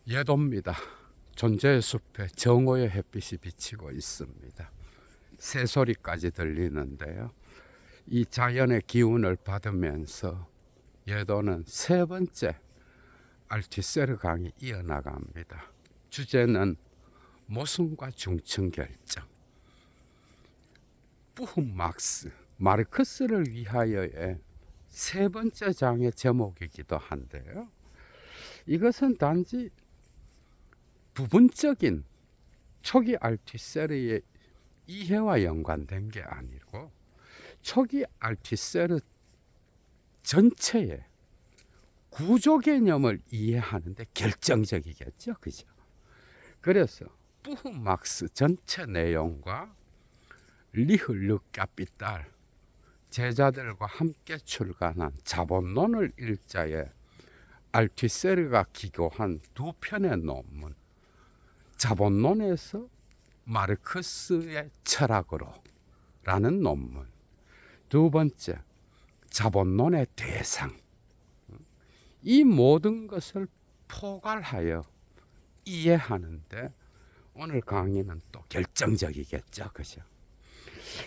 예도입니다. 존재의 숲에 정오의 햇빛이 비치고 있습니다. 새소리까지 들리는데요. 이 자연의 기운을 받으면서 예도는 세 번째 알티세르 강이 이어나갑니다. 주제는 모순과 중층 결정. 부흐막스, 마르크스를 위하여의 세 번째 장의 제목이기도 한데요. 이것은 단지 부분적인 초기 알티세르의 이해와 연관된 게 아니고 초기 알티세르 전체의 구조 개념을 이해하는데 결정적이겠죠, 그죠? 그래서 부흐막스 전체 내용과 리흐르 카피탈 제자들과 함께 출간한 자본론을 일자에 알티세르가 기고한 두 편의 논문, 자본론에서 마르크스의 철학으로 라는 논문, 두 번째 자본론의 대상, 이 모든 것을 포괄하여 이해하는데 오늘 강의는 또 결정적이겠죠, 그죠?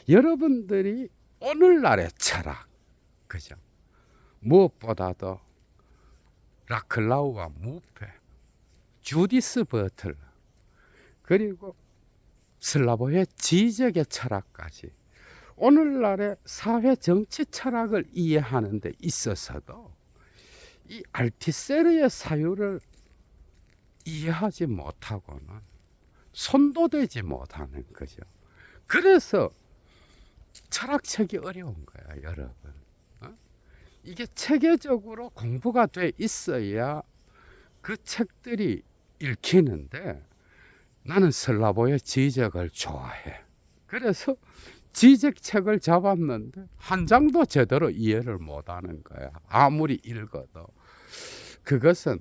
여러분들이 오늘날의 철학, 그죠? 무엇보다도 라클라우와 무페, 주디스 버틀러, 그리고 슬라보의 지적의 철학까지 오늘날의 사회 정치 철학을 이해하는 데 있어서도 이 알티세르의 사유를 이해하지 못하고는 손도대지 못하는 거죠. 그래서 철학책이 어려운 거야, 여러분. 이게 체계적으로 공부가 돼 있어야 그 책들이 읽히는데 나는 슬라보의 지적을 좋아해. 그래서 지적책을 잡았는데 한 장도 제대로 이해를 못하는 거야. 아무리 읽어도. 그것은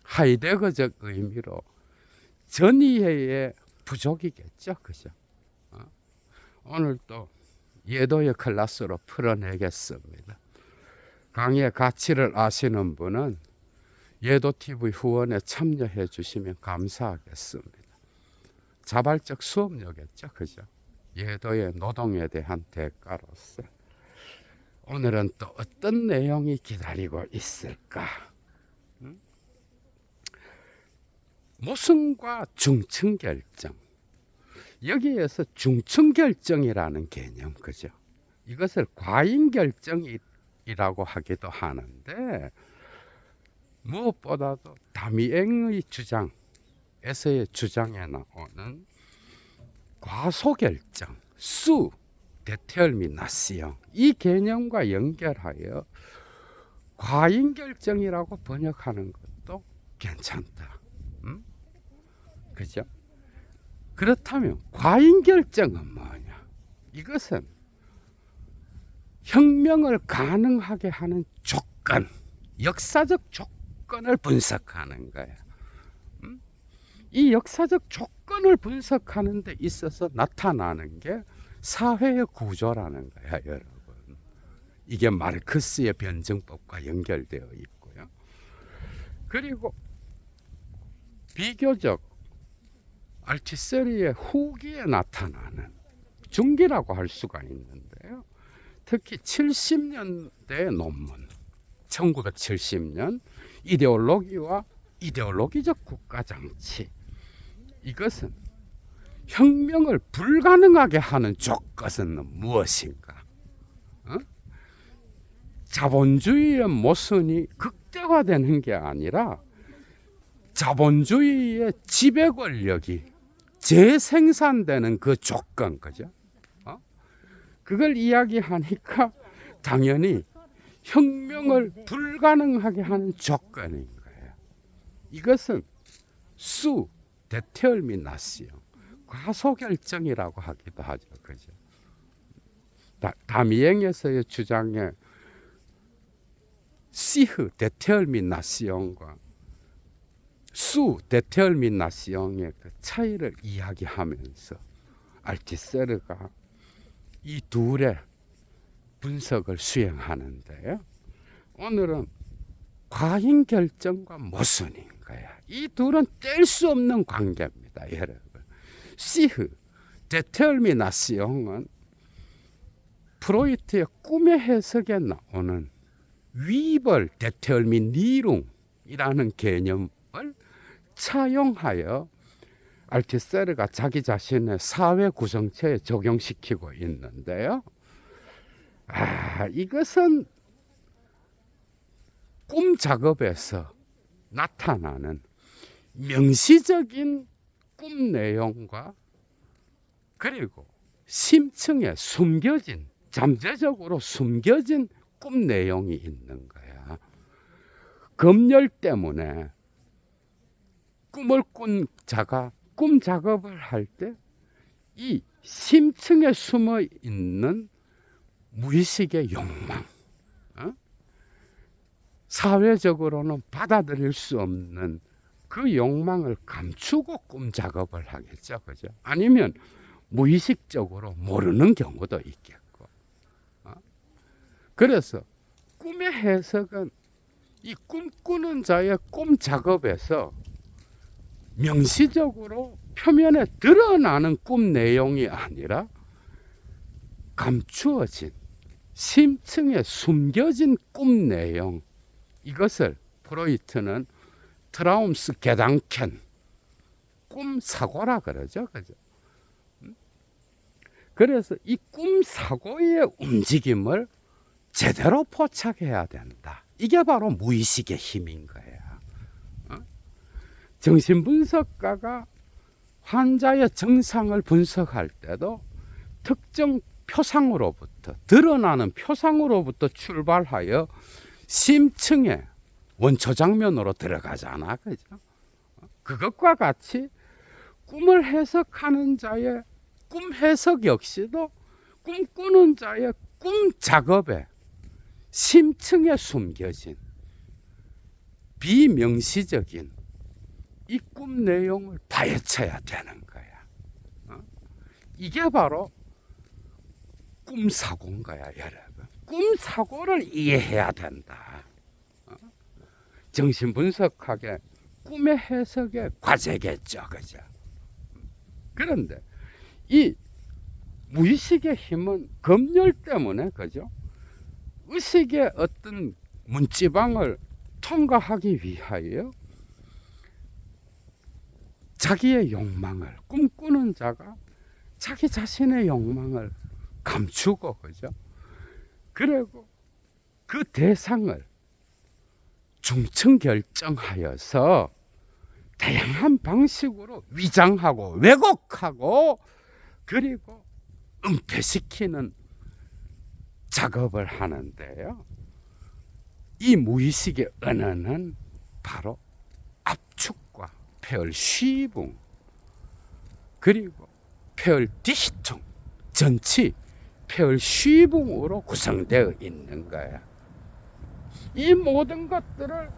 하이데거적 의미로 전이해의 부족이겠죠, 그죠? 오늘 또 예도의 클래스로 풀어내겠습니다. 강의의 가치를 아시는 분은 예도TV 후원에 참여해 주시면 감사하겠습니다. 자발적 수업료겠죠, 그죠? 예도의 노동에 대한 대가로서 오늘은 또 어떤 내용이 기다리고 있을까? 모순과 중층 결정. 여기에서 중층 결정이라는 개념, 그죠? 이것을 과잉 결정이라고 하기도 하는데 무엇보다도 다미앵의 주장에서의 주장에 나오는 과소결정, 수 데테르미나시옹, 이 개념과 연결하여 과잉결정이라고 번역하는 것도 괜찮다. 그죠? 그렇다면 과잉결정은 뭐냐? 이것은 혁명을 가능하게 하는 조건, 역사적 조건을 분석하는 거야. 이 역사적 조건을 분석하는 데 있어서 나타나는 게 사회의 구조라는 거야, 여러분. 이게 마르크스의 변증법과 연결되어 있고요. 그리고 비교적 알티세르의 후기에 나타나는 중기라고 할 수가 있는데요. 특히 70년대 논문, 1970년 이데올로기와 이데올로기적 국가정치, 이것은 혁명을 불가능하게 하는 조건은 무엇인가? 자본주의의 모순이 극대화되는 게 아니라 자본주의의 지배 권력이 재생산되는 그 조건, 그죠? 그걸 이야기하니까 당연히 혁명을 불가능하게 하는 조건인 거예요. 이것은 수 데테르미나시옹, 과소결정이라고 하기도 하죠, 그죠? 다미앵에서의 주장에 시흐 데테르미나시옹과 수 데테르미나시옹의 그 차이를 이야기하면서 알티세르가 이 둘의 분석을 수행하는데요. 오늘은 과잉 결정과 모순인 거야. 이 둘은 뗄 수 없는 관계입니다, 여러분. 시흐, 데테르미나시옹은 프로이트의 꿈의 해석에 나오는 위벌 데테르미니룽이라는 개념을 차용하여 알티세르가 자기 자신의 사회 구성체에 적용시키고 있는데요. 이것은 꿈 작업에서 나타나는 명시적인 꿈 내용과 그리고 심층에 숨겨진, 잠재적으로 숨겨진 꿈 내용이 있는 거야. 검열 때문에 꿈을 꾼 자가 꿈 작업을 할 때 이 심층에 숨어 있는 무의식의 욕망, 사회적으로는 받아들일 수 없는 그 욕망을 감추고 꿈 작업을 하겠죠, 그죠? 아니면 무의식적으로 모르는 경우도 있겠고. 그래서 꿈의 해석은 이 꿈꾸는 자의 꿈 작업에서 명시적으로 표면에 드러나는 꿈 내용이 아니라 감추어진 심층에 숨겨진 꿈 내용, 이것을 프로이트는 트라움스 게당켄, 꿈 사고라 그러죠, 그죠? 그래서 이 꿈 사고의 움직임을 제대로 포착해야 된다. 이게 바로 무의식의 힘인 거야. 정신분석가가 환자의 증상을 분석할 때도 특정 표상으로부터, 드러나는 표상으로부터 출발하여 심층의 원초 장면으로 들어가잖아, 그죠? 그것과 같이 꿈을 해석하는 자의 꿈 해석 역시도 꿈꾸는 자의 꿈 작업에 심층에 숨겨진 비명시적인 이 꿈 내용을 파헤쳐야 되는 거야. 이게 바로 꿈 사고인 거야, 여러분. 꿈 사고를 이해해야 된다. 정신분석학의 꿈의 해석의 과제겠죠, 그죠? 그런데 이 무의식의 힘은 검열 때문에, 그죠? 의식의 어떤 문지방을 통과하기 위하여 자기의 욕망을, 꿈꾸는 자가 자기 자신의 욕망을 감추고, 그죠? 그리고 그 대상을 중층 결정하여서 다양한 방식으로 위장하고 왜곡하고 그리고 은폐시키는 작업을 하는데요. 이 무의식의 언어는 바로 압축과 폐열 쉬붕, 그리고 폐열 디히퉁, 전치, 폐열 쉬붕으로 구성되어 있는 거야. 이 모든 것들을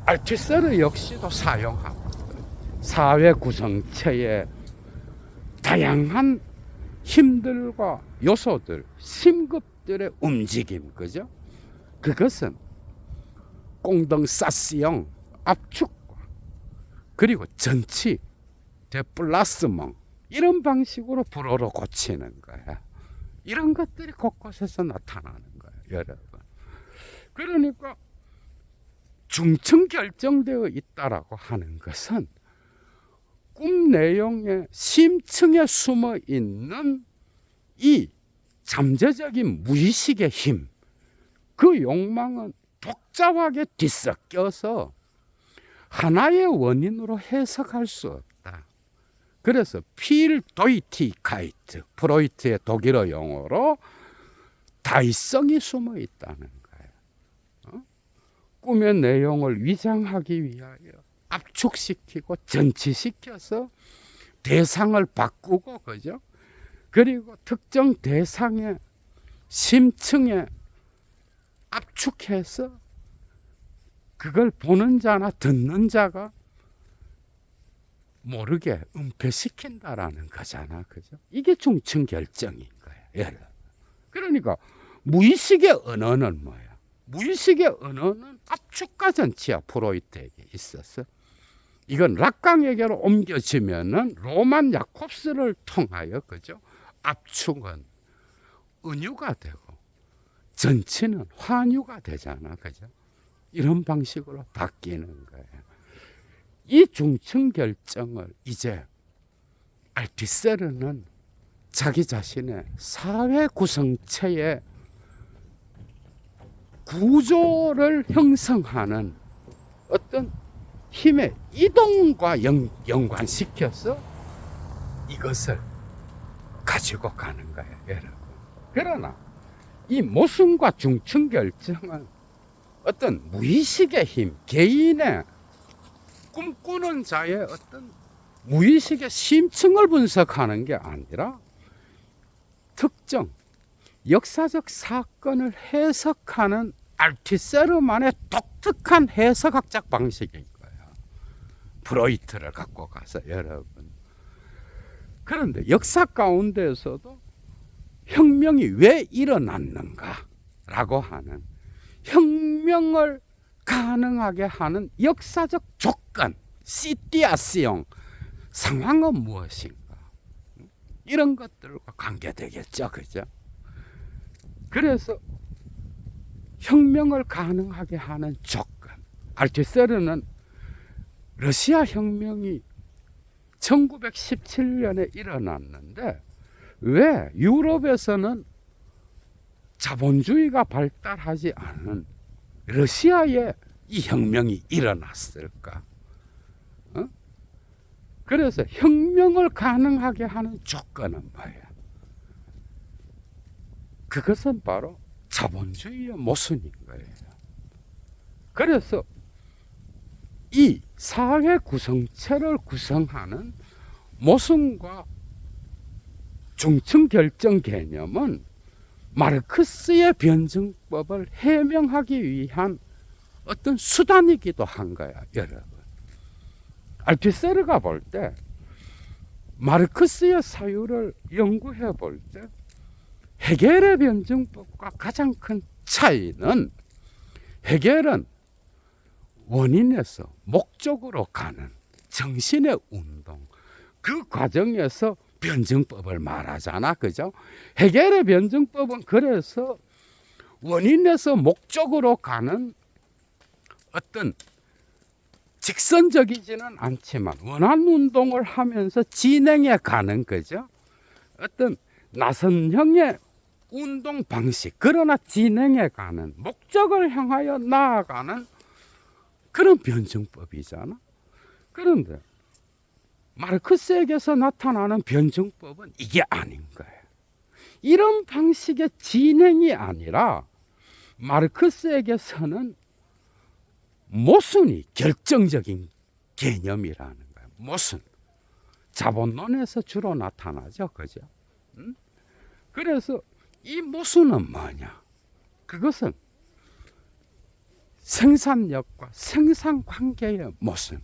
알티세르 역시도 사용하고 사회 구성체의 다양한 힘들과 요소들, 심급들의 움직임, 그죠? 그것은 꽁덩사시형 압축과 그리고 전치, 데플라스몽 이런 방식으로 불어로 고치는 거야. 이런 것들이 곳곳에서 나타나는 거야, 여러분. 그러니까 중층 결정되어 있다라고 하는 것은 꿈 내용의 심층에 숨어 있는 이 잠재적인 무의식의 힘, 그 욕망은 복잡하게 뒤섞여서 하나의 원인으로 해석할 수 없다. 그래서 필도이티카이트, 프로이트의 독일어 용어로 다이성이 숨어 있다는 거예요. 꿈의 내용을 위장하기 위하여 압축시키고 전치시켜서 대상을 바꾸고, 그죠? 그리고 특정 대상의 심층에 압축해서 그걸 보는 자나 듣는 자가 모르게 은폐시킨다라는 거잖아, 그죠? 이게 중층 결정인 거야, 여러분. 그러니까 무의식의 언어는 뭐야? 무의식의 언어는 압축과 전치야, 프로이트에게 있었어. 이건 락강에게로 옮겨지면은 로만 야콥스를 통하여 그죠? 압축은 은유가 되고 전치는 환유가 되잖아, 그죠? 이런 방식으로 바뀌는 거예요. 이 중층 결정을 이제 알티세르는 자기 자신의 사회 구성체의 구조를 형성하는 어떤 힘의 이동과 연관시켜서 이것을 가지고 가는 거예요, 여러분. 그러나 이 모순과 중층 결정은 어떤 무의식의 힘, 개인의 꿈꾸는 자의 어떤 무의식의 심층을 분석하는 게 아니라 특정 역사적 사건을 해석하는 알티세르만의 독특한 해석학적 방식인 거예요. 프로이트를 갖고 가서 여러분. 그런데 역사 가운데에서도 혁명이 왜 일어났는가라고 하는 혁명을 가능하게 하는 역사적 조건, 시티아시옹, 상황은 무엇인가? 이런 것들과 관계되겠죠, 그죠? 그래서 혁명을 가능하게 하는 조건. 알티세르는 러시아 혁명이 1917년에 일어났는데 왜 유럽에서는 자본주의가 발달하지 않은 러시아에 이 혁명이 일어났을까? 그래서 혁명을 가능하게 하는 조건은 뭐예요? 그것은 바로 자본주의의 모순인 거예요. 그래서 이 사회 구성체를 구성하는 모순과 중층 결정 개념은 마르크스의 변증법을 해명하기 위한 어떤 수단이기도 한 거야, 여러분. 알티세르가 볼 때 마르크스의 사유를 연구해 볼 때 헤겔의 변증법과 가장 큰 차이는 헤겔은 원인에서 목적으로 가는 정신의 운동, 그 과정에서 변증법을 말하잖아, 그죠? 헤겔의 변증법은 그래서 원인에서 목적으로 가는 어떤 직선적이지는 않지만 원한 운동을 하면서 진행해 가는 거죠. 어떤 나선형의 운동 방식, 그러나 진행해 가는 목적을 향하여 나아가는 그런 변증법이잖아. 그런데 마르크스에게서 나타나는 변증법은 이게 아닌 거예요. 이런 방식의 진행이 아니라 마르크스에게서는 모순이 결정적인 개념이라는 거예요. 모순. 자본론에서 주로 나타나죠, 그죠? 그래서 이 모순은 뭐냐? 그것은 생산력과 생산관계의 모순.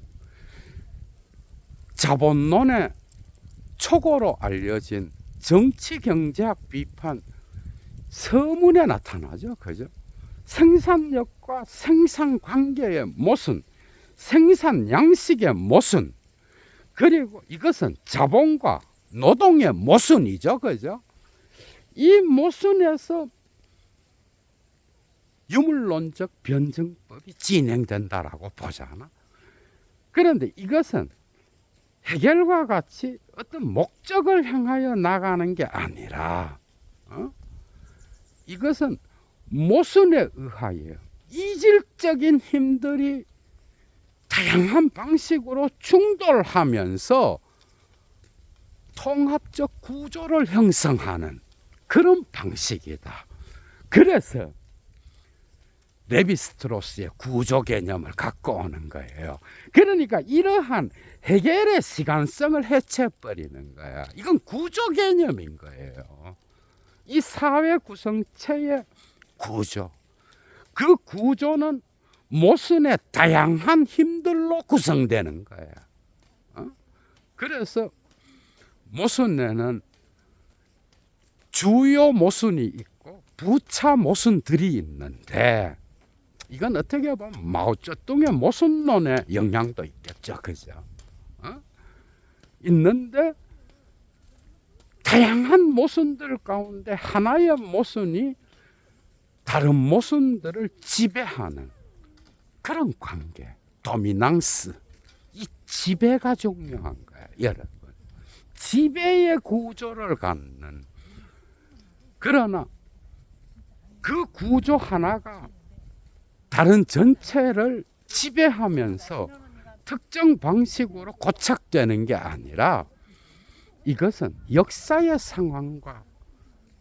자본론의 초고로 알려진 정치경제학 비판 서문에 나타나죠, 그죠? 생산력과 생산관계의 모순, 생산 양식의 모순, 그리고 이것은 자본과 노동의 모순이죠, 그죠? 이 모순에서 유물론적 변증법이 진행된다라고 보잖아. 그런데 이것은 헤겔과 같이 어떤 목적을 향하여 나가는 게 아니라 이것은 모순에 의하여 이질적인 힘들이 다양한 방식으로 충돌하면서 통합적 구조를 형성하는 그런 방식이다. 그래서 레비스트로스의 구조 개념을 갖고 오는 거예요. 그러니까 이러한 헤겔의 시간성을 해체해버리는 거야. 이건 구조 개념인 거예요. 이 사회 구성체의 구조, 그 구조는 모순의 다양한 힘들로 구성되는 거야. 그래서 모순에는 주요 모순이 있고 부차 모순들이 있는데 이건 어떻게 보면 마오쩌둥의 모순론의 영향도 있겠죠. 있죠, 그죠? 있는데 다양한 모순들 가운데 하나의 모순이 다른 모순들을 지배하는 그런 관계, 도미낭스. 이 지배가 중요한 거야, 여러분. 지배의 구조를 갖는. 그러나 그 구조 하나가 다른 전체를 지배하면서 특정 방식으로 고착되는 게 아니라 이것은 역사의 상황과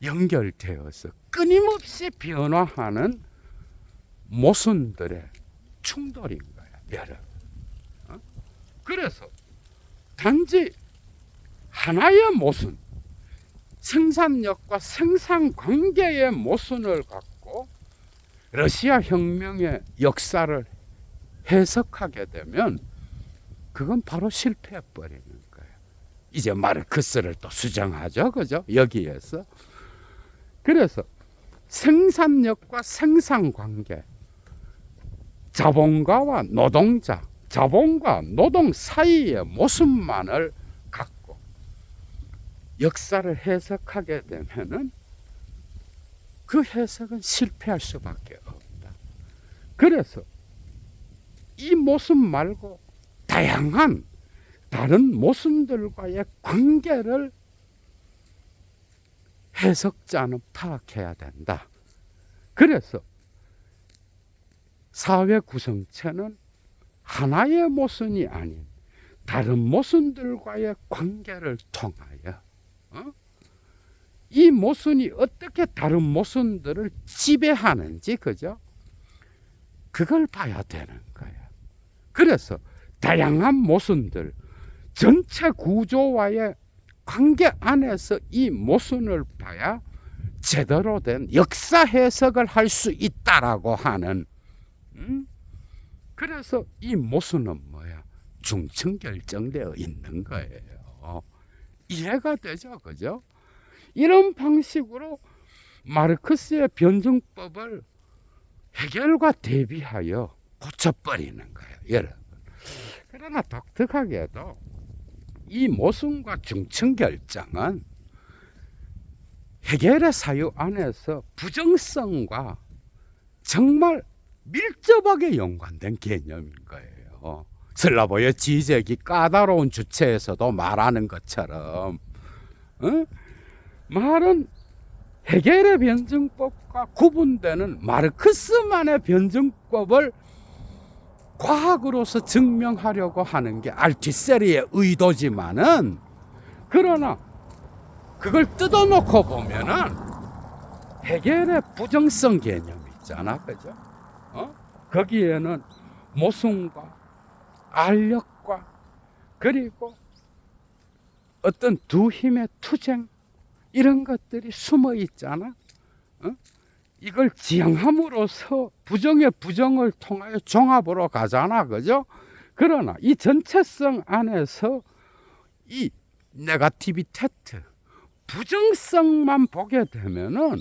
연결되어서 끊임없이 변화하는 모순들의 충돌인 거야, 여러분. 그래서 단지 하나의 모순, 생산력과 생산 관계의 모순을 갖고 러시아 혁명의 역사를 해석하게 되면 그건 바로 실패해 버리는 거예요. 이제 마르크스를 또 수정하죠, 그죠? 여기에서. 그래서 생산력과 생산 관계, 자본가와 노동자, 자본과 노동 사이의 모순만을 갖고 역사를 해석하게 되면은 그 해석은 실패할 수밖에 없다. 그래서 이 모순 말고 다양한 다른 모순들과의 관계를 해석자는 파악해야 된다. 그래서 사회 구성체는 하나의 모순이 아닌 다른 모순들과의 관계를 통하여 이 모순이 어떻게 다른 모순들을 지배하는지, 그죠? 그걸 봐야 되는 거예요. 그래서 다양한 모순들, 전체 구조와의 관계 안에서 이 모순을 봐야 제대로 된 역사 해석을 할 수 있다라고 하는. 그래서 이 모순은 뭐야? 중층 결정되어 있는 거예요. 이해가 되죠, 그죠? 이런 방식으로 마르크스의 변증법을 해결과 대비하여 고쳐버리는 거예요, 여러분. 그러나 독특하게도 이 모순과 중층 결정은 해결의 사유 안에서 부정성과 정말 밀접하게 연관된 개념인 거예요. 슬라보의 지적이 까다로운 주체에서도 말하는 것처럼 말은 해결의 변증법과 구분되는 마르크스만의 변증법을 과학으로서 증명하려고 하는 게 알투세르의 의도지만은, 그러나 그걸 뜯어놓고 보면은 해결의 부정성 개념이 있잖아, 그죠? 거기에는 모순과 알력과 그리고 어떤 두 힘의 투쟁, 이런 것들이 숨어 있잖아. 이걸 지향함으로써 부정의 부정을 통하여 종합으로 가잖아, 그죠? 그러나 이 전체성 안에서 이 네가티비테트, 부정성만 보게 되면은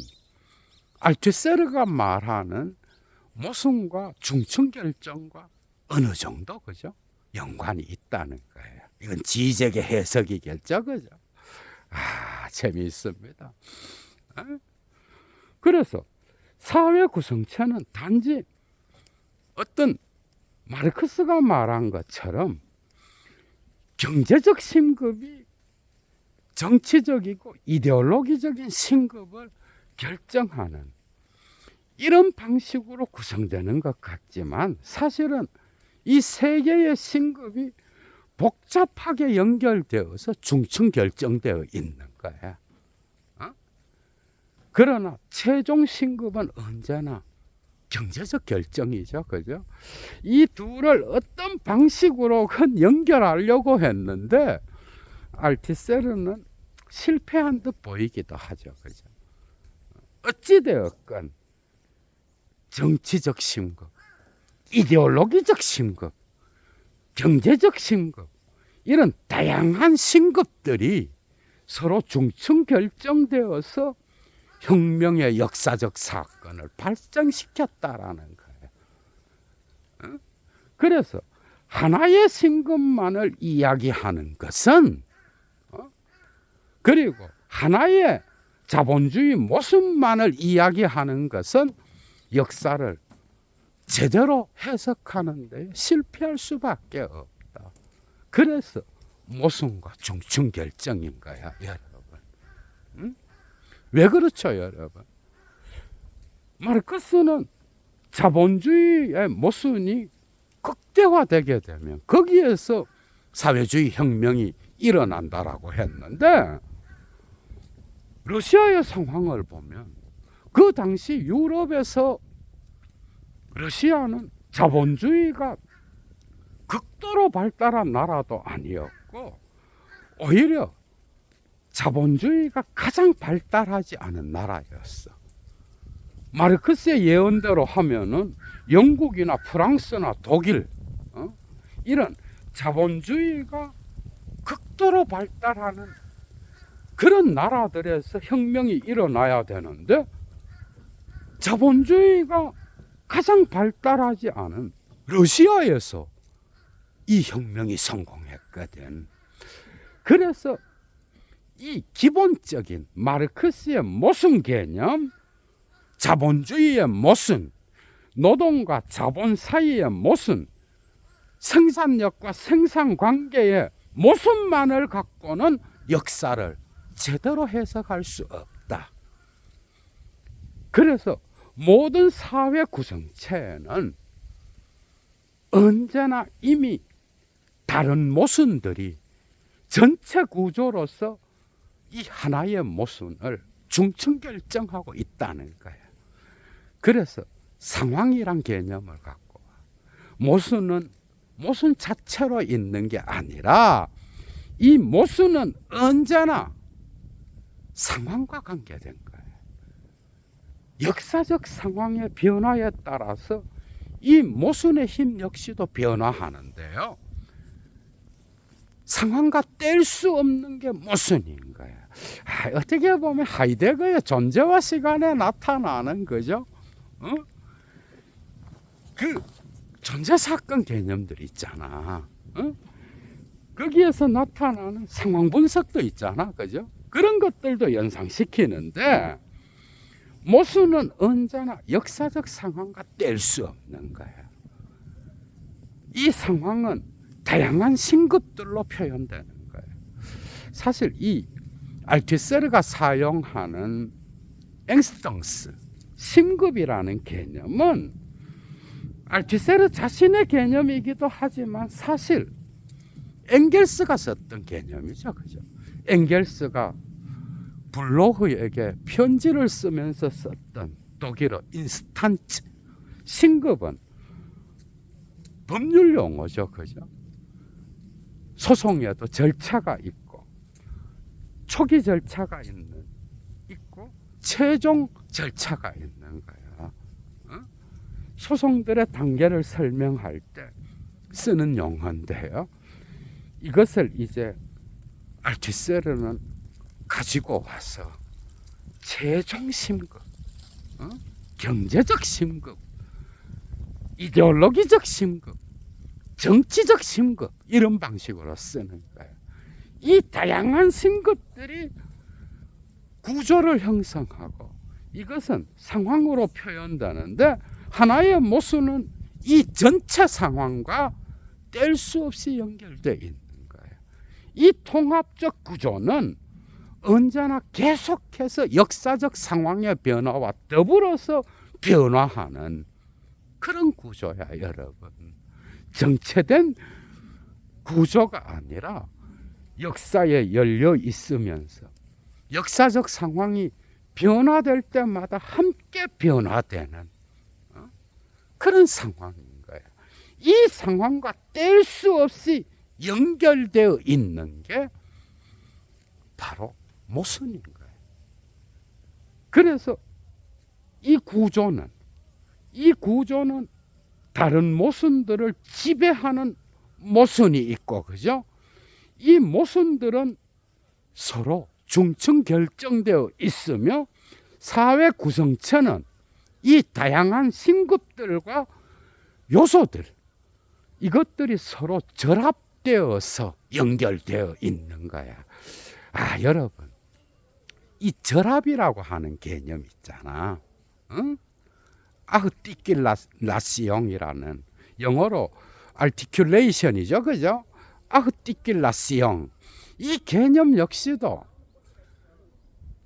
알투세르가 말하는 모순과 중층 결정과 어느 정도, 그죠? 연관이 있다는 거예요. 이건 지적의 해석이겠죠, 그죠? 재미있습니다. 그래서 사회 구성체는 단지 어떤 마르크스가 말한 것처럼 경제적 신급이 정치적이고 이데올로기적인 신급을 결정하는 이런 방식으로 구성되는 것 같지만, 사실은 이 세 개의 신급이 복잡하게 연결되어서 중층 결정되어 있는 거야. 그러나 최종 신급은 언제나 경제적 결정이죠, 그죠? 이 둘을 어떤 방식으로건 연결하려고 했는데 알투세르는 실패한 듯 보이기도 하죠, 그죠? 어찌되었건 정치적 신급, 이데올로기적 신급, 경제적 신급, 이런 다양한 신급들이 서로 중층 결정되어서 혁명의 역사적 사건을 발생시켰다라는 거예요. 그래서 하나의 신급만을 이야기하는 것은 그리고 하나의 자본주의 모습만을 이야기하는 것은 역사를 제대로 해석하는 데 실패할 수밖에 없다. 그래서 모순과 중충결정인 거야, 여러분. 응? 왜 그렇죠, 여러분? 마르크스는 자본주의의 모순이 극대화되게 되면 거기에서 사회주의 혁명이 일어난다라고 했는데, 러시아의 상황을 보면 그 당시 유럽에서 러시아는 자본주의가 극도로 발달한 나라도 아니었고 오히려 자본주의가 가장 발달하지 않은 나라였어. 마르크스의 예언대로 하면은 영국이나 프랑스나 독일 이런 자본주의가 극도로 발달하는 그런 나라들에서 혁명이 일어나야 되는데 자본주의가 가장 발달하지 않은 러시아에서 이 혁명이 성공했거든. 그래서 이 기본적인 마르크스의 모순 개념, 자본주의의 모순, 노동과 자본 사이의 모순, 생산력과 생산관계의 모순만을 갖고는 역사를 제대로 해석할 수 없다. 그래서 모든 사회 구성체에는 언제나 이미 다른 모순들이 전체 구조로서 이 하나의 모순을 중층결정하고 있다는 거예요. 그래서 상황이란 개념을 갖고 모순은 모순 자체로 있는 게 아니라 이 모순은 언제나 상황과 관계된 거예요. 역사적 상황의 변화에 따라서 이 모순의 힘 역시도 변화하는데요. 상황과 뗄 수 없는 게 모순인 거예요. 어떻게 보면 하이데거의 존재와 시간에 나타나는 거죠. 그 존재 사건 개념들 있잖아. 거기에서 나타나는 상황 분석도 있잖아, 그죠? 그런 것들도 연상시키는데 모순은 언제나 역사적 상황과 뗄 수 없는 거예요. 이 상황은 다양한 신급들로 표현되는 거예요. 사실 이 알투세르가 사용하는 앵스턴스 신급이라는 개념은 알투세르 자신의 개념이기도 하지만 사실 엥겔스가 썼던 개념이죠, 그죠? 엥겔스가 블로흐에게 편지를 쓰면서 썼던 독일어 인스탄츠 신급은 법률 용어죠, 그죠? 소송에도 절차가 있고 초기 절차가 있고 최종 절차가 있는 거야. 소송들의 단계를 설명할 때 쓰는 용어인데요. 이것을 이제 알투세르는 가지고 와서 최종 심급, 경제적 심급, 이데올로기적 심급, 정치적 심급 이런 방식으로 쓰는 거예요. 이 다양한 심급들이 구조를 형성하고 이것은 상황으로 표현되는데 하나의 모순은 이 전체 상황과 뗄 수 없이 연결되어 있는 거예요. 이 통합적 구조는 언제나 계속해서 역사적 상황의 변화와 더불어서 변화하는 그런 구조야, 여러분. 정체된 구조가 아니라 역사에 열려 있으면서 역사적 상황이 변화될 때마다 함께 변화되는 그런 상황인 거예요. 이 상황과 뗄 수 없이 연결되어 있는 게 바로 모순인 거예요. 그래서 이 구조는 다른 모순들을 지배하는 모순이 있고, 그죠? 이 모순들은 서로 중층 결정되어 있으며 사회 구성체는 이 다양한 신급들과 요소들, 이것들이 서로 결합되어서 연결되어 있는 거야. 아, 여러분, 이 결합이라고 하는 개념 있잖아. 응? 아흐띠킬라시옹이라는 영어로 articulation이죠, 그죠? 아흐띠킬라시옹, 이 개념 역시도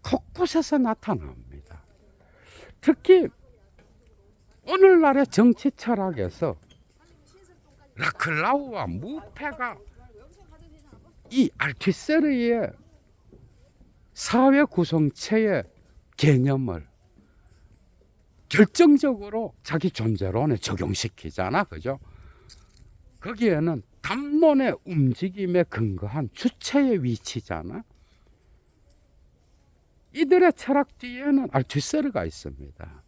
곳곳에서 나타납니다. 특히 오늘날의 정치 철학에서 라클라우와 무페가 이 알투세르의 사회 구성체의 개념을 결정적으로 자기 존재론에 적용시키잖아, 그죠? 거기에는 담론의 움직임에 근거한 주체의 위치잖아. 이들의 철학 뒤에는 알투세르가 있습니다.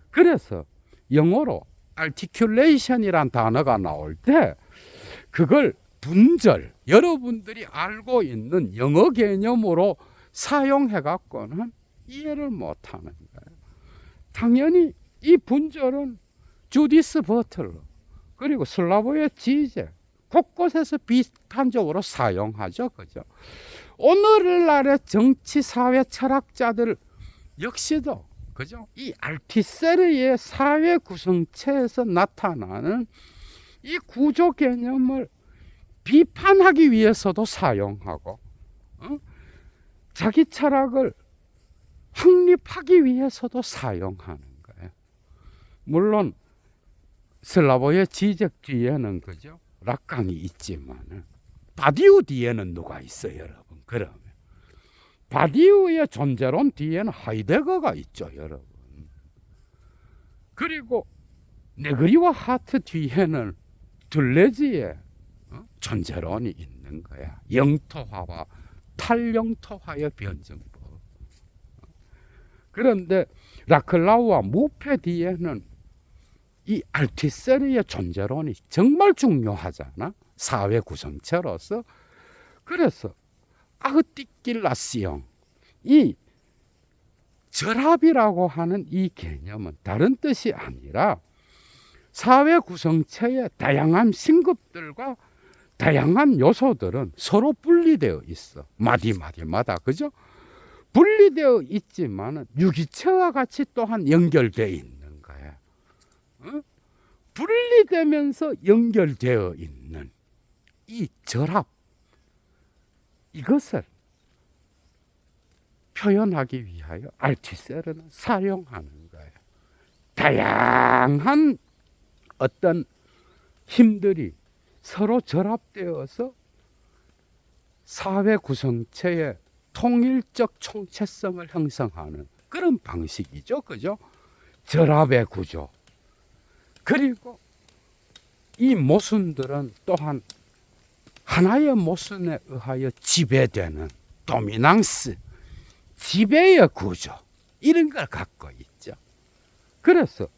그래서 영어로 articulation이란 단어가 나올 때 그걸 분절, 여러분들이 알고 있는 영어 개념으로 사용해 갖고는 이해를 못하는 거예요. 당연히 이 분절은 주디스 버틀러 그리고 슬라보의 지제 곳곳에서 비판적으로 사용하죠, 그죠? 오늘날의 정치 사회 철학자들 역시도 그죠? 이 알투세르의 사회 구성체에서 나타나는 이 구조 개념을 비판하기 위해서도 사용하고, 자기 철학을 확립하기 위해서도 사용하는 거예요. 물론 슬라보의 지적 뒤에는 그죠? 락강이 있지만은 바디우 뒤에는 누가 있어요, 여러분? 그러면 바디우의 존재론 뒤에는 하이데거가 있죠, 여러분. 그리고 네그리와 하트 뒤에는 둘레지의 존재론이 있는 거야. 영토화와 탈영토화의 변증법. 그런데 라클라우와 무페 뒤에는 이 알투세르의 존재론이 정말 중요하잖아, 사회 구성체로서. 그래서 아흐띠킬라시옹, 이 결합이라고 하는 이 개념은 다른 뜻이 아니라 사회 구성체의 다양한 신급들과 다양한 요소들은 서로 분리되어 있어. 마디마디마다, 그죠? 분리되어 있지만 유기체와 같이 또한 연결되어 있는 거야. 분리되면서 연결되어 있는 이 결합, 이것을 표현하기 위하여 알투세르는 사용하는 거예요. 다양한 어떤 힘들이 서로 결합되어서 사회 구성체의 통일적 총체성을 형성하는 그런 방식이죠, 그죠? 결합의 구조. 그리고 이 모순들은 또한 하나의 모순에 의하여 지배되는 도미낭스, 지배의 구조, 이런 걸 갖고 있죠. 그래서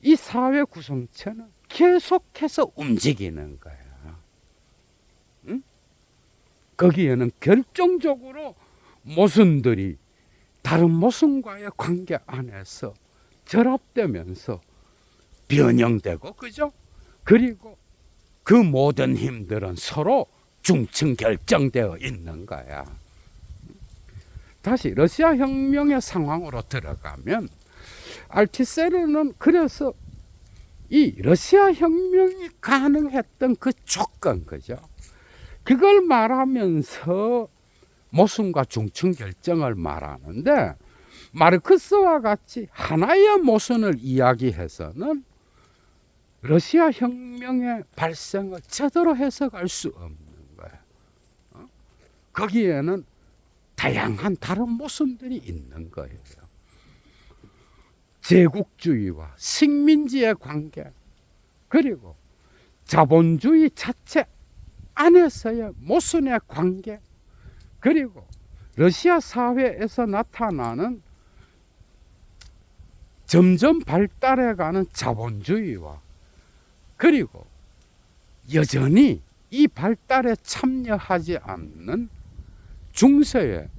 이 사회 구성체는 계속해서 움직이는 거야. 응? 거기에는 결정적으로 모순들이 다른 모순과의 관계 안에서 결합되면서 변형되고, 그죠? 그리고 그 모든 힘들은 서로 중층 결정되어 있는 거야. 다시 러시아 혁명의 상황으로 들어가면 알투세르는 그래서 이 러시아 혁명이 가능했던 그 조건, 그죠? 그걸 말하면서 모순과 중층 결정을 말하는데, 마르크스와 같이 하나의 모순을 이야기해서는 러시아 혁명의 발생을 제대로 해석할 수 없는 거예요. 거기에는 다양한 다른 모순들이 있는 거예요. 제국주의와 식민지의 관계, 그리고 자본주의 자체 안에서의 모순의 관계, 그리고 러시아 사회에서 나타나는 점점 발달해가는 자본주의와, 그리고 여전히 이 발달에 참여하지 않는 중세의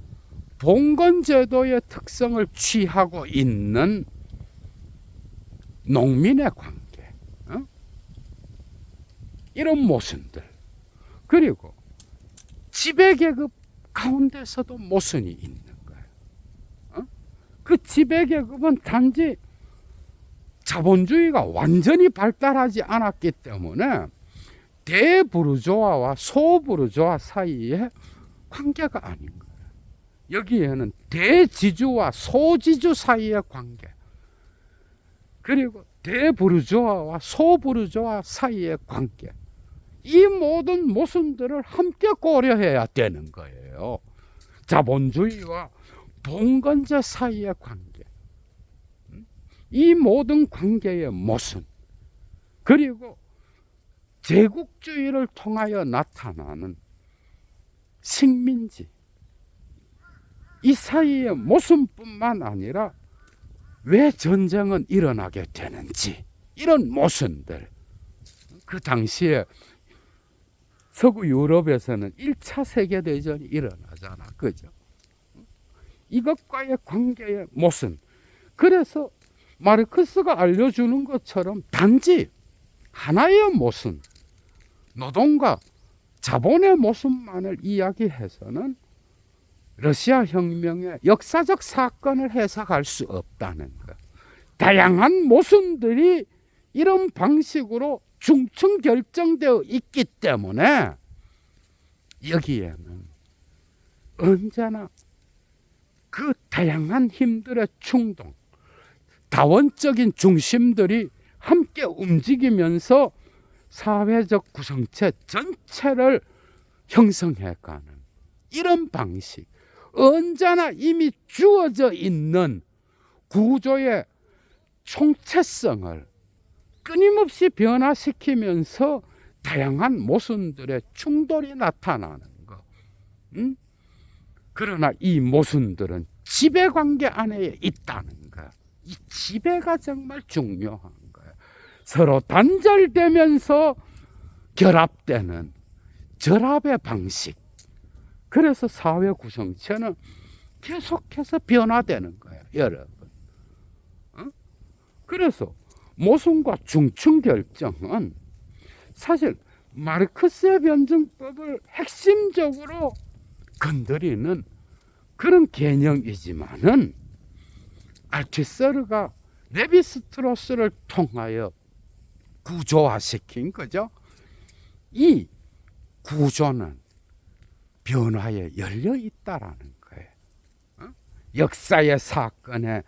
봉건제도의 특성을 취하고 있는 농민의 관계, 이런 모순들, 그리고 지배계급 가운데서도 모순이 있는 거예요. 그 지배계급은 단지 자본주의가 완전히 발달하지 않았기 때문에 대부르주아와 소부르주아 사이의 관계가 아닌 거예요. 여기에는 대지주와 소지주 사이의 관계, 그리고 대부르주아와 소부르주아 사이의 관계, 이 모든 모순들을 함께 고려해야 되는 거예요. 자본주의와 봉건제 사이의 관계, 이 모든 관계의 모순, 그리고 제국주의를 통하여 나타나는 식민지, 이 사이의 모순뿐만 아니라 왜 전쟁은 일어나게 되는지, 이런 모순들. 그 당시에 서구 유럽에서는 1차 세계대전이 일어나잖아. 그죠? 이것과의 관계의 모순. 그래서 마르크스가 알려주는 것처럼 단지 하나의 모순, 노동과 자본의 모순만을 이야기해서는 러시아 혁명의 역사적 사건을 해석할 수 없다는 것. 다양한 모순들이 이런 방식으로 중층 결정되어 있기 때문에 여기에는 언제나 그 다양한 힘들의 충동, 다원적인 중심들이 함께 움직이면서 사회적 구성체 전체를 형성해가는 이런 방식, 언제나 이미 주어져 있는 구조의 총체성을 끊임없이 변화시키면서 다양한 모순들의 충돌이 나타나는 것. 그러나 이 모순들은 지배관계 안에 있다는 것. 이 지배가 정말 중요한 거예요. 서로 단절되면서 결합되는 결합의 방식. 그래서 사회 구성체는 계속해서 변화되는 거예요, 여러분. 그래서 모순과 중층 결정은 사실 마르크스의 변증법을 핵심적으로 건드리는 그런 개념이지만은 알투세르가 레비스트로스를 통하여 구조화시킨 거죠. 이 구조는 변화에 열려 있다라는 거예요. 역사의 사건에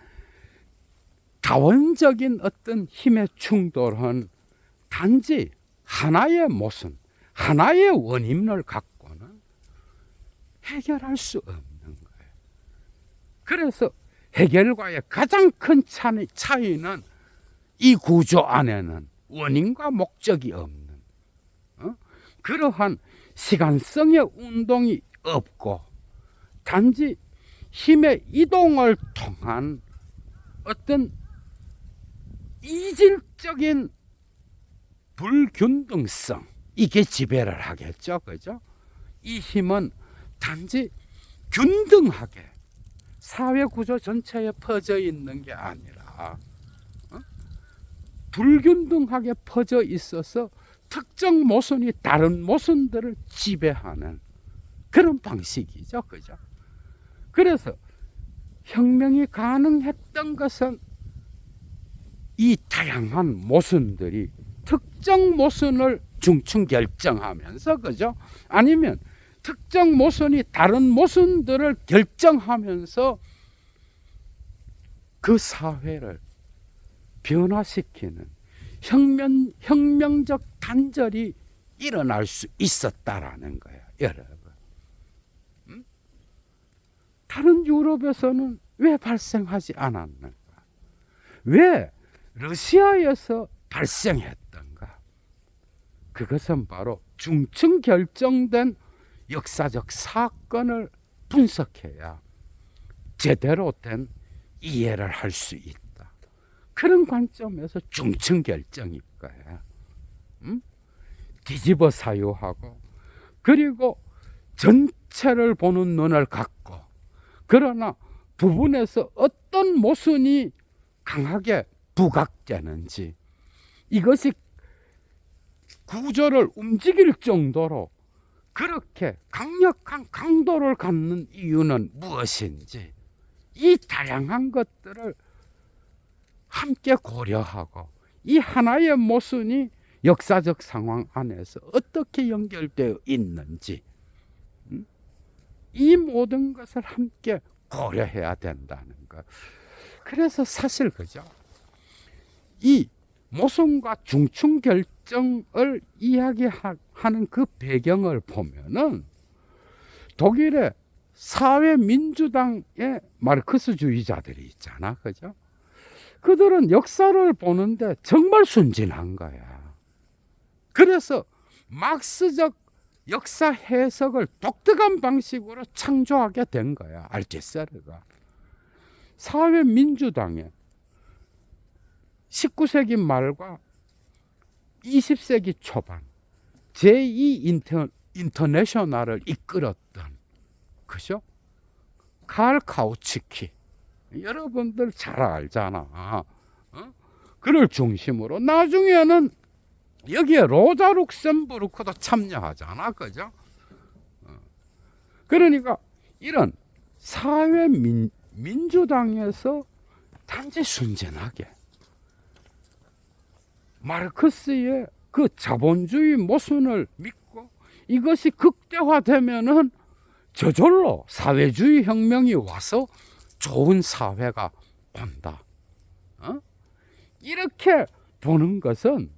다원적인 어떤 힘의 충돌은 단지 하나의 모순, 하나의 원인을 갖고는 해결할 수 없는 거예요. 그래서 해결과의 가장 큰 차이는 이 구조 안에는 원인과 목적이 없는 그러한 시간성의 운동이 없고 단지 힘의 이동을 통한 어떤 이질적인 불균등성, 이게 지배를 하겠죠. 그죠? 이 힘은 단지 균등하게 사회 구조 전체에 퍼져 있는 게 아니라 불균등하게 퍼져 있어서 특정 모순이 다른 모순들을 지배하는 그런 방식이죠. 그죠? 그래서 혁명이 가능했던 것은 이 다양한 모순들이 특정 모순을 중층 결정하면서, 그죠? 아니면 특정 모순이 다른 모순들을 결정하면서 그 사회를 변화시키는 혁명적 단절이 일어날 수 있었다라는 거예요, 여러분. 다른 유럽에서는 왜 발생하지 않았는가? 왜 러시아에서 발생했던가? 그것은 바로 중층 결정된 역사적 사건을 분석해야 제대로 된 이해를 할 수 있다. 그런 관점에서 중층 결정일 거예요. 뒤집어 사유하고 그리고 전체를 보는 눈을 갖고, 그러나 부분에서 어떤 모순이 강하게 부각되는지, 이것이 구조를 움직일 정도로 그렇게 강력한 강도를 갖는 이유는 무엇인지, 이 다양한 것들을 함께 고려하고 이 하나의 모순이 역사적 상황 안에서 어떻게 연결되어 있는지, 이 모든 것을 함께 고려해야 된다는 것. 그래서 사실 그죠, 이 모순과 중충 결정을 이야기하는 그 배경을 보면은 독일의 사회민주당의 마르크스주의자들이 있잖아, 그죠? 그들은 역사를 보는데 정말 순진한 거야. 그래서 막스적 역사 해석을 독특한 방식으로 창조하게 된 거야, 알티세르가. 사회민주당의 19세기 말과 20세기 초반 제2 인터내셔널을 이끌었던, 그죠? 칼 카우츠키, 여러분들 잘 알잖아. 그를 중심으로 나중에는 여기에 로자 룩셈부르크도 참여하잖아, 그죠? 그러니까 이런 사회민주당에서 단지 순진하게 마르크스의 그 자본주의 모순을 믿고 이것이 극대화되면은 저절로 사회주의 혁명이 와서 좋은 사회가 온다. 이렇게 보는 것은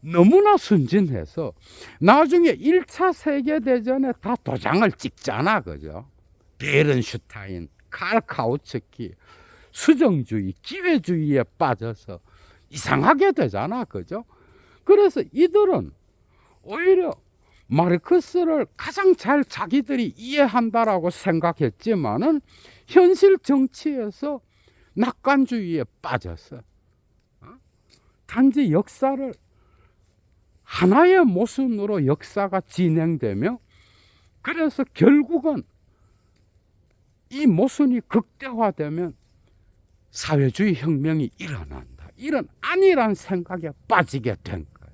너무나 순진해서 나중에 1차 세계대전에 다 도장을 찍잖아, 그죠? 베른슈타인, 칼 카우츠키, 수정주의, 기회주의에 빠져서 이상하게 되잖아, 그죠? 그래서 이들은 오히려 마르크스를 가장 잘 자기들이 이해한다라고 생각했지만은 현실 정치에서 낙관주의에 빠져서 단지 역사를 하나의 모순으로 역사가 진행되며, 그래서 결국은 이 모순이 극대화되면 사회주의 혁명이 일어난다, 이런 안일한 생각에 빠지게 된 거예요.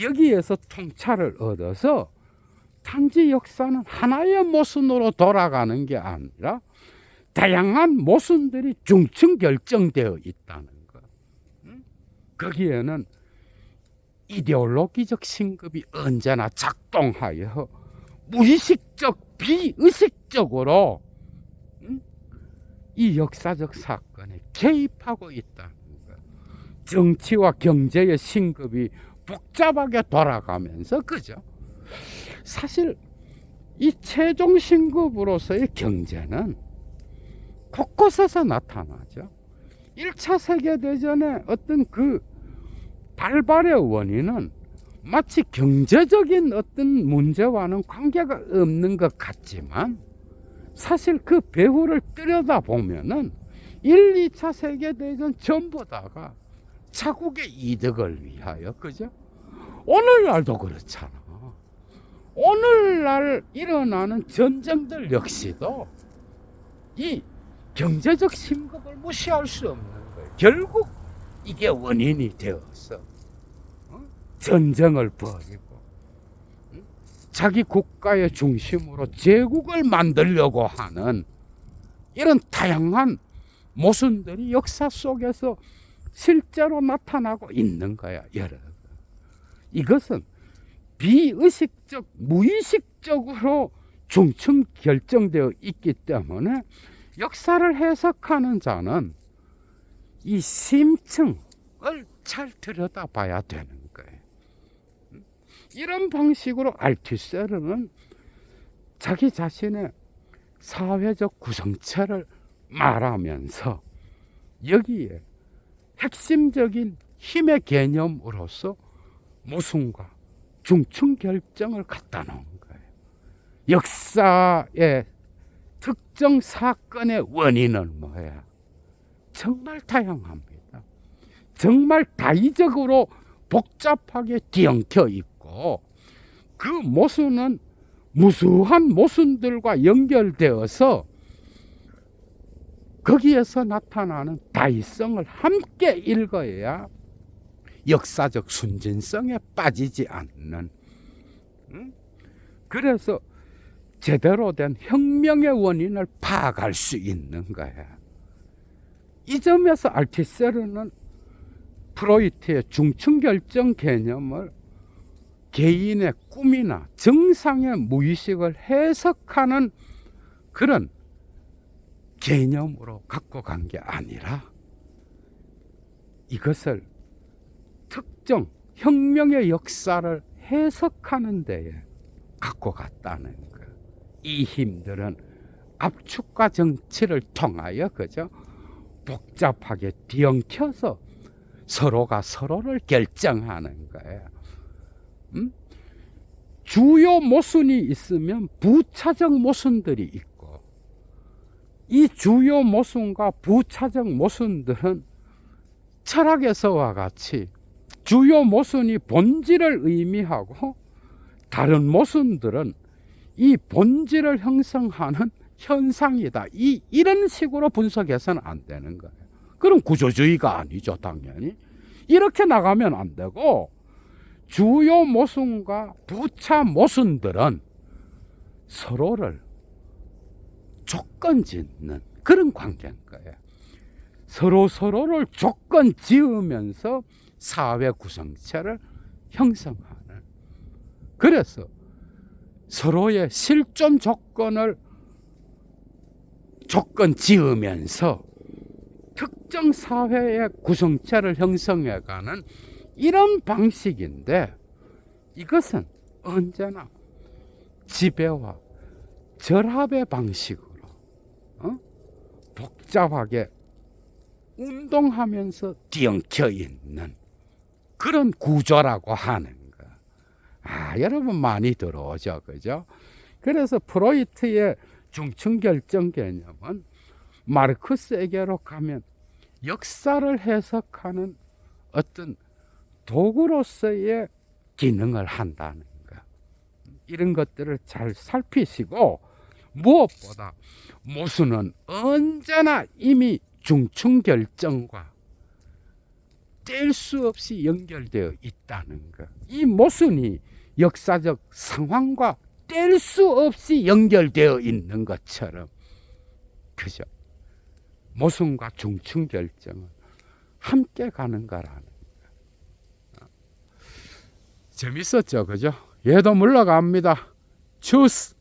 여기에서 통찰을 얻어서 단지 역사는 하나의 모순으로 돌아가는 게 아니라 다양한 모순들이 중층 결정되어 있다는 것. 거기에는 이데올로기적 신급이 언제나 작동하여 무의식적, 비의식적으로 이 역사적 사건에 개입하고 있다는 것. 정치와 경제의 신급이 복잡하게 돌아가면서, 그죠? 사실 이 최종 신급으로서의 경제는 곳곳에서 나타나죠. 1차 세계대전의 어떤 그 발발의 원인은 마치 경제적인 어떤 문제와는 관계가 없는 것 같지만 사실 그 배후를 들여다보면은 1, 2차 세계대전 전부 다가 자국의 이득을 위하여, 그죠? 오늘날도 그렇잖아. 오늘날 일어나는 전쟁들 역시도 이 경제적 신급을 무시할 수 없는 거예요. 결국 이게 원인이 되어서 전쟁을 벌이고 자기 국가의 중심으로 제국을 만들려고 하는 이런 다양한 모순들이 역사 속에서 실제로 나타나고 있는 거야, 여러분. 이것은 비의식적, 무의식적으로 중층 결정되어 있기 때문에 역사를 해석하는 자는 이 심층을 잘 들여다봐야 되는 거예요. 이런 방식으로 알투세르는 자기 자신의 사회적 구성체를 말하면서 여기에 핵심적인 힘의 개념으로서 모순과 중층 결정을 갖다 놓은 거예요. 역사의 특정 사건의 원인은 뭐야? 정말 다양합니다. 정말 다의적으로 복잡하게 뒤엉켜 있고 그 모순은 무수한 모순들과 연결되어서 거기에서 나타나는 다의성을 함께 읽어야 역사적 순진성에 빠지지 않는, 그래서 제대로 된 혁명의 원인을 파악할 수 있는 거야. 이 점에서 알티세르는 프로이트의 중층결정 개념을 개인의 꿈이나 정상의 무의식을 해석하는 그런 개념으로 갖고 간 게 아니라 이것을 특정 혁명의 역사를 해석하는 데에 갖고 갔다는 거예요. 이 힘들은 압축과 정치를 통하여 그죠? 복잡하게 뒤엉켜서 서로가 서로를 결정하는 거예요. 주요 모순이 있으면 부차적 모순들이 있고, 이 주요 모순과 부차적 모순들은 철학에서와 같이 주요 모순이 본질을 의미하고 다른 모순들은 이 본질을 형성하는 현상이다. 이런 식으로 분석해서는 안 되는 거예요. 그럼 구조주의가 아니죠, 당연히. 이렇게 나가면 안 되고, 주요 모순과 부차 모순들은 서로를 조건 짓는 그런 관계인 거예요. 서로를 조건 지으면서 사회 구성체를 형성하는. 그래서 서로의 실존 조건을 조건 지으면서 특정 사회의 구성체를 형성해가는 이런 방식인데, 이것은 언제나 지배와 결합의 방식으로 복잡하게 운동하면서 뒤엉켜 있는 그런 구조라고 하는 거. 여러분 많이 들어오죠, 그죠? 그래서 프로이트의 중층결정 개념은 마르크스에게로 가면 역사를 해석하는 어떤 도구로서의 기능을 한다는 거. 이런 것들을 잘 살피시고, 무엇보다 모순은 언제나 이미 중층결정과 뗄 수 없이 연결되어 있다는 것. 이 모순이 역사적 상황과 뗄 수 없이 연결되어 있는 것처럼, 그죠? 모순과 중층결정은 함께 가는 거라는 거. 재밌었죠, 그죠? 얘도 물러갑니다. 추스.